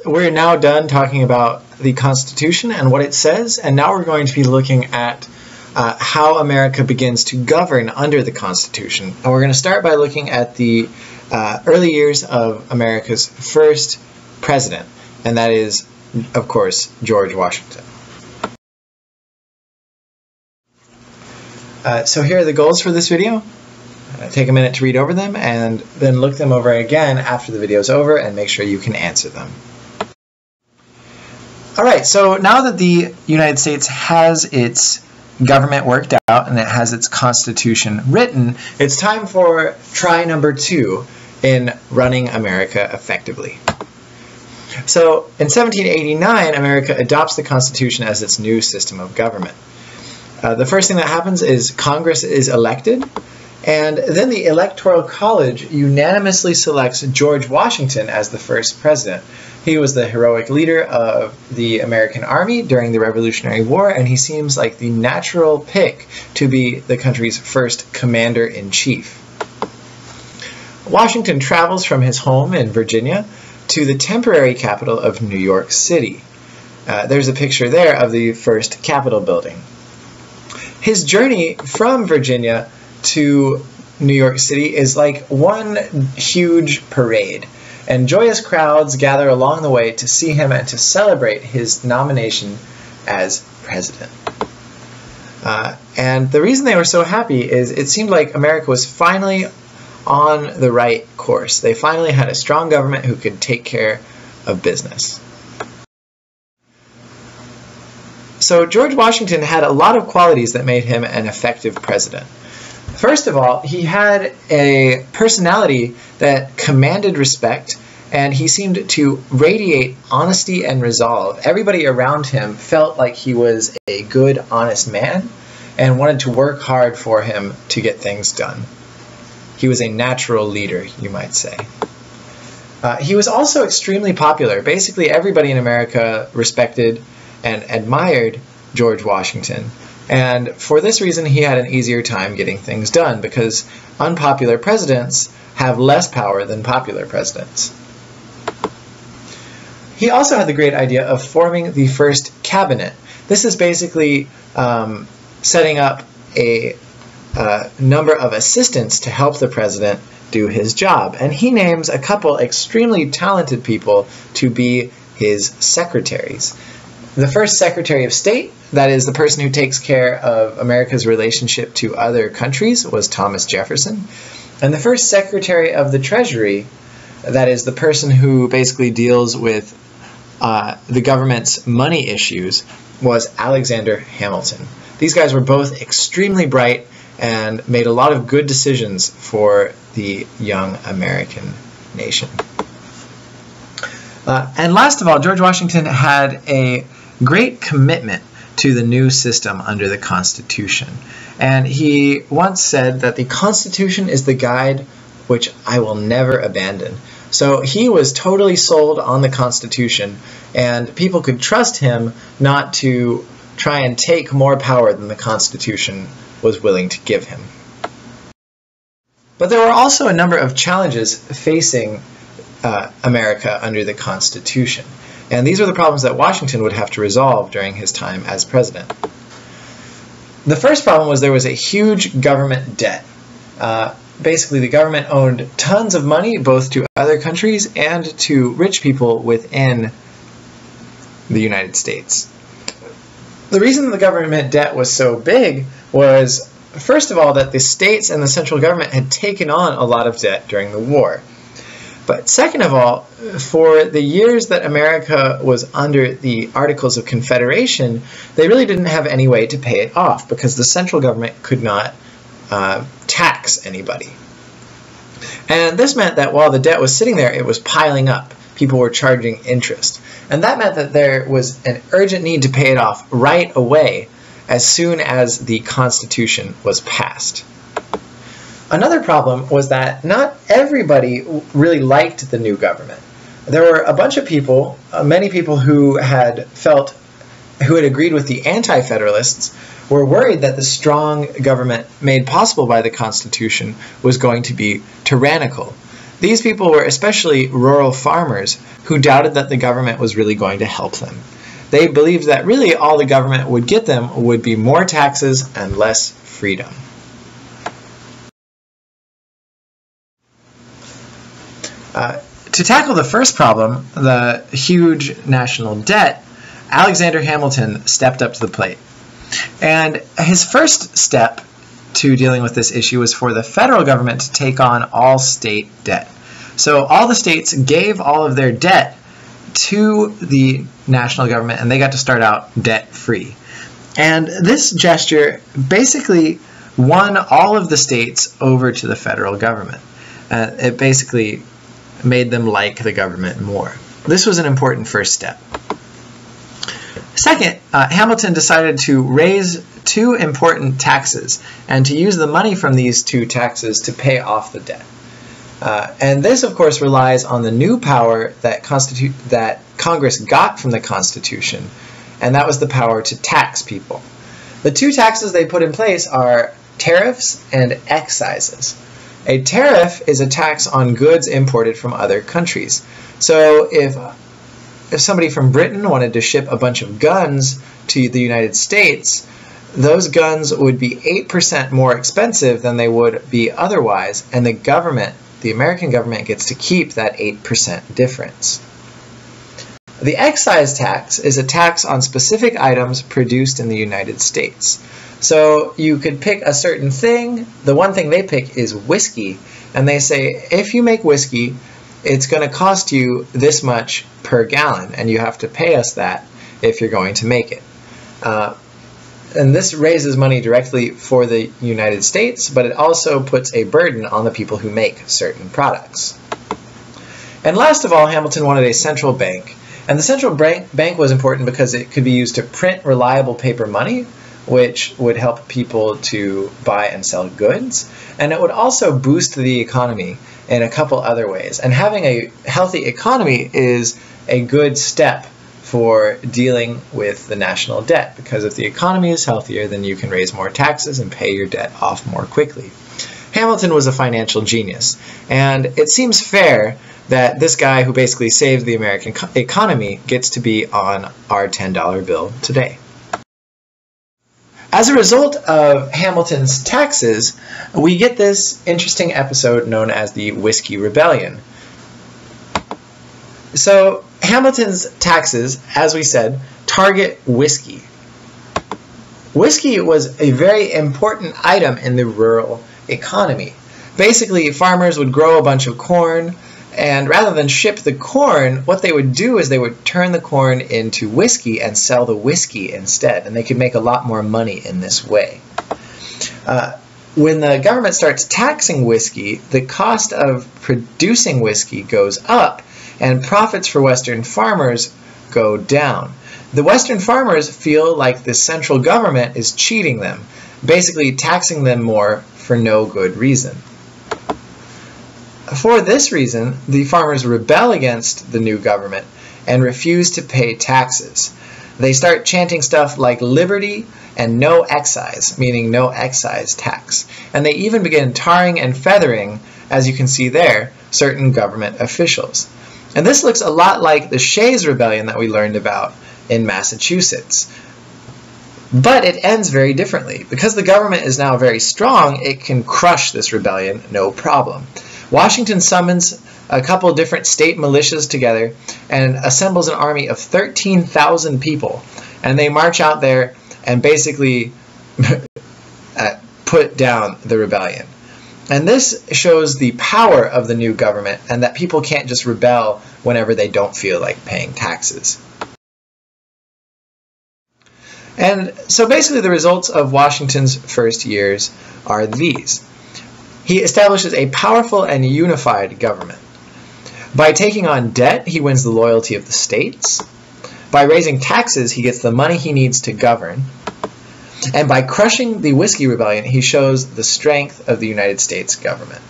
we're now done talking about the Constitution and what it says, and now we're going to be looking at how America begins to govern under the Constitution. And we're going to start by looking at the early years of America's first president, and that is, of course, George Washington. So here are the goals for this video. Take a minute to read over them and then look them over again after the video is over and make sure you can answer them. Alright, so now that the United States has its government worked out and it has its Constitution written, it's time for try number 2 in running America effectively. So in 1789, America adopts the Constitution as its new system of government. The first thing that happens is Congress is elected, and then the Electoral College unanimously selects George Washington as the first president. He was the heroic leader of the American Army during the Revolutionary War, and he seems like the natural pick to be the country's first commander-in-chief. Washington travels from his home in Virginia to the temporary capital of New York City. There's a picture there of the first Capitol building. His journey from Virginia to New York City is like one huge parade, and joyous crowds gather along the way to see him and to celebrate his nomination as president. And the reason they were so happy is it seemed like America was finally on the right course. They finally had a strong government who could take care of business. So George Washington had a lot of qualities that made him an effective president. First of all, he had a personality that commanded respect, and he seemed to radiate honesty and resolve. Everybody around him felt like he was a good, honest man and wanted to work hard for him to get things done. He was a natural leader, you might say. He was also extremely popular. Basically, everybody in America respected and admired George Washington. And for this reason, he had an easier time getting things done, because unpopular presidents have less power than popular presidents. He also had the great idea of forming the first cabinet. This is basically setting up a number of assistants to help the president do his job. And he names a couple extremely talented people to be his secretaries. The first Secretary of State, that is the person who takes care of America's relationship to other countries, was Thomas Jefferson. And the first Secretary of the Treasury, that is the person who basically deals with the government's money issues, was Alexander Hamilton. These guys were both extremely bright and made a lot of good decisions for the young American nation. And last of all, George Washington had a great commitment to the new system under the Constitution. And he once said that the Constitution is the guide which I will never abandon. So he was totally sold on the Constitution, and people could trust him not to try and take more power than the Constitution was willing to give him. But there were also a number of challenges facing America under the Constitution. And these were the problems that Washington would have to resolve during his time as president. The first problem was there was a huge government debt. Basically, the government owned tons of money, both to other countries and to rich people within the United States. The reason the government debt was so big was, first of all, that the states and the central government had taken on a lot of debt during the war. But second of all, for the years that America was under the Articles of Confederation, they really didn't have any way to pay it off because the central government could not tax anybody. And this meant that while the debt was sitting there, it was piling up. People were charging interest. And that meant that there was an urgent need to pay it off right away as soon as the Constitution was passed. Another problem was that not everybody really liked the new government. There were a bunch of people, many people who had agreed with the anti-federalists, were worried that the strong government made possible by the Constitution was going to be tyrannical. These people were especially rural farmers who doubted that the government was really going to help them. They believed that really all the government would get them would be more taxes and less freedom. To tackle the first problem, the huge national debt, Alexander Hamilton stepped up to the plate. And his first step to dealing with this issue was for the federal government to take on all state debt. So all the states gave all of their debt to the national government, and they got to start out debt-free. And this gesture basically won all of the states over to the federal government. It basically made them like the government more. This was an important first step. Second, Hamilton decided to raise two important taxes and to use the money from these two taxes to pay off the debt. And this, of course, relies on the new power that Congress got from the Constitution, and that was the power to tax people. The two taxes they put in place are tariffs and excises. A tariff is a tax on goods imported from other countries. So if somebody from Britain wanted to ship a bunch of guns to the United States, those guns would be 8% more expensive than they would be otherwise, and the American government gets to keep that 8% difference. The excise tax is a tax on specific items produced in the United States. So you could pick a certain thing. The one thing they pick is whiskey, and they say, if you make whiskey, it's going to cost you this much per gallon, and you have to pay us that if you're going to make it. And this raises money directly for the United States, but it also puts a burden on the people who make certain products. And last of all, Hamilton wanted a central bank. And the central bank was important because it could be used to print reliable paper money, which would help people to buy and sell goods. And it would also boost the economy in a couple other ways. And having a healthy economy is a good step for dealing with the national debt, because if the economy is healthier, then you can raise more taxes and pay your debt off more quickly. Hamilton was a financial genius, and it seems fair that this guy who basically saved the American economy gets to be on our $10 bill today. As a result of Hamilton's taxes, we get this interesting episode known as the Whiskey Rebellion. So Hamilton's taxes, as we said, target whiskey. Whiskey was a very important item in the rural economy. Basically, farmers would grow a bunch of corn, and rather than ship the corn, what they would do is they would turn the corn into whiskey and sell the whiskey instead, and they could make a lot more money in this way. When the government starts taxing whiskey, the cost of producing whiskey goes up, and profits for Western farmers go down. The Western farmers feel like the central government is cheating them, basically taxing them more for no good reason. For this reason, the farmers rebel against the new government and refuse to pay taxes. They start chanting stuff like liberty and no excise, meaning no excise tax. And they even begin tarring and feathering, as you can see there, certain government officials. And this looks a lot like the Shays Rebellion that we learned about in Massachusetts. But it ends very differently. Because the government is now very strong, it can crush this rebellion no problem. Washington summons a couple different state militias together and assembles an army of 13,000 people. And they march out there and basically put down the rebellion. And this shows the power of the new government, and that people can't just rebel whenever they don't feel like paying taxes. And so basically the results of Washington's first years are these. He establishes a powerful and unified government. By taking on debt, he wins the loyalty of the states. By raising taxes, he gets the money he needs to govern. And by crushing the Whiskey Rebellion, he shows the strength of the United States government.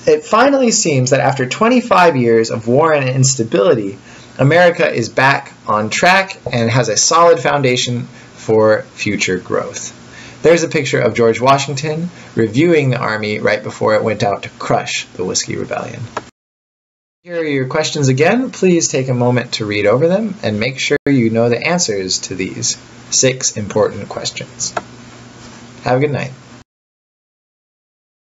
It finally seems that after 25 years of war and instability, America is back on track and has a solid foundation for future growth. There's a picture of George Washington reviewing the army right before it went out to crush the Whiskey Rebellion. Here are your questions again. Please take a moment to read over them and make sure you know the answers to these 6 important questions. Have a good night.